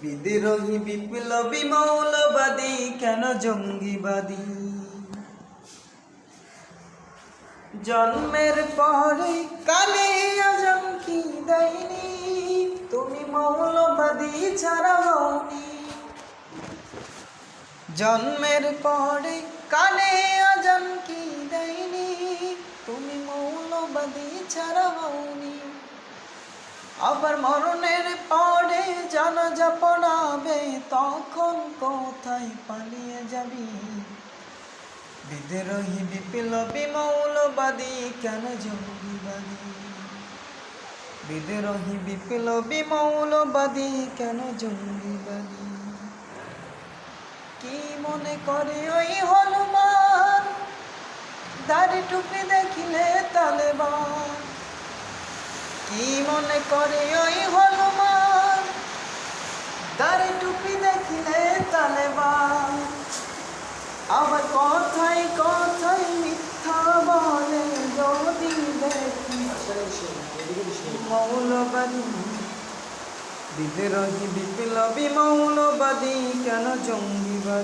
বিদ্রোহী বিপ্লবী মৌলবাদী কেন জঙ্গিবাদী? জন্মের পরে কালে আজম কি দেয়নি, তুমি মৌলবাদী ছাড়া হওনি। জন্মের পরে কালে আজম কি দেয়নি, তুমি মৌলবাদী ছাড়া হওনি। আবার মরণের পরে জানাজা পড়াবে, তখন কোথায় পালিয়ে যাবি? বিদ্রোহী বিপ্লবী মৌলবাদী কেন জঙ্গিবাদী? বিদ্রোহী বিপ্লবী মৌলবাদী কেন জঙ্গিবাদী? কি মনে করে ওই হনুমান, দাড়ি টুপি দেখিলে তালেবান? কি মনে করে ওই হনুমান, দাড়ি টুপি দেখিলে তালেবান? আবার কথায় কথায় মিথ্যা বলে যদি দেখি মৌলবাদী। বিদ্রোহী বিপ্লবী মৌলবাদী কেন জঙ্গিবাদী?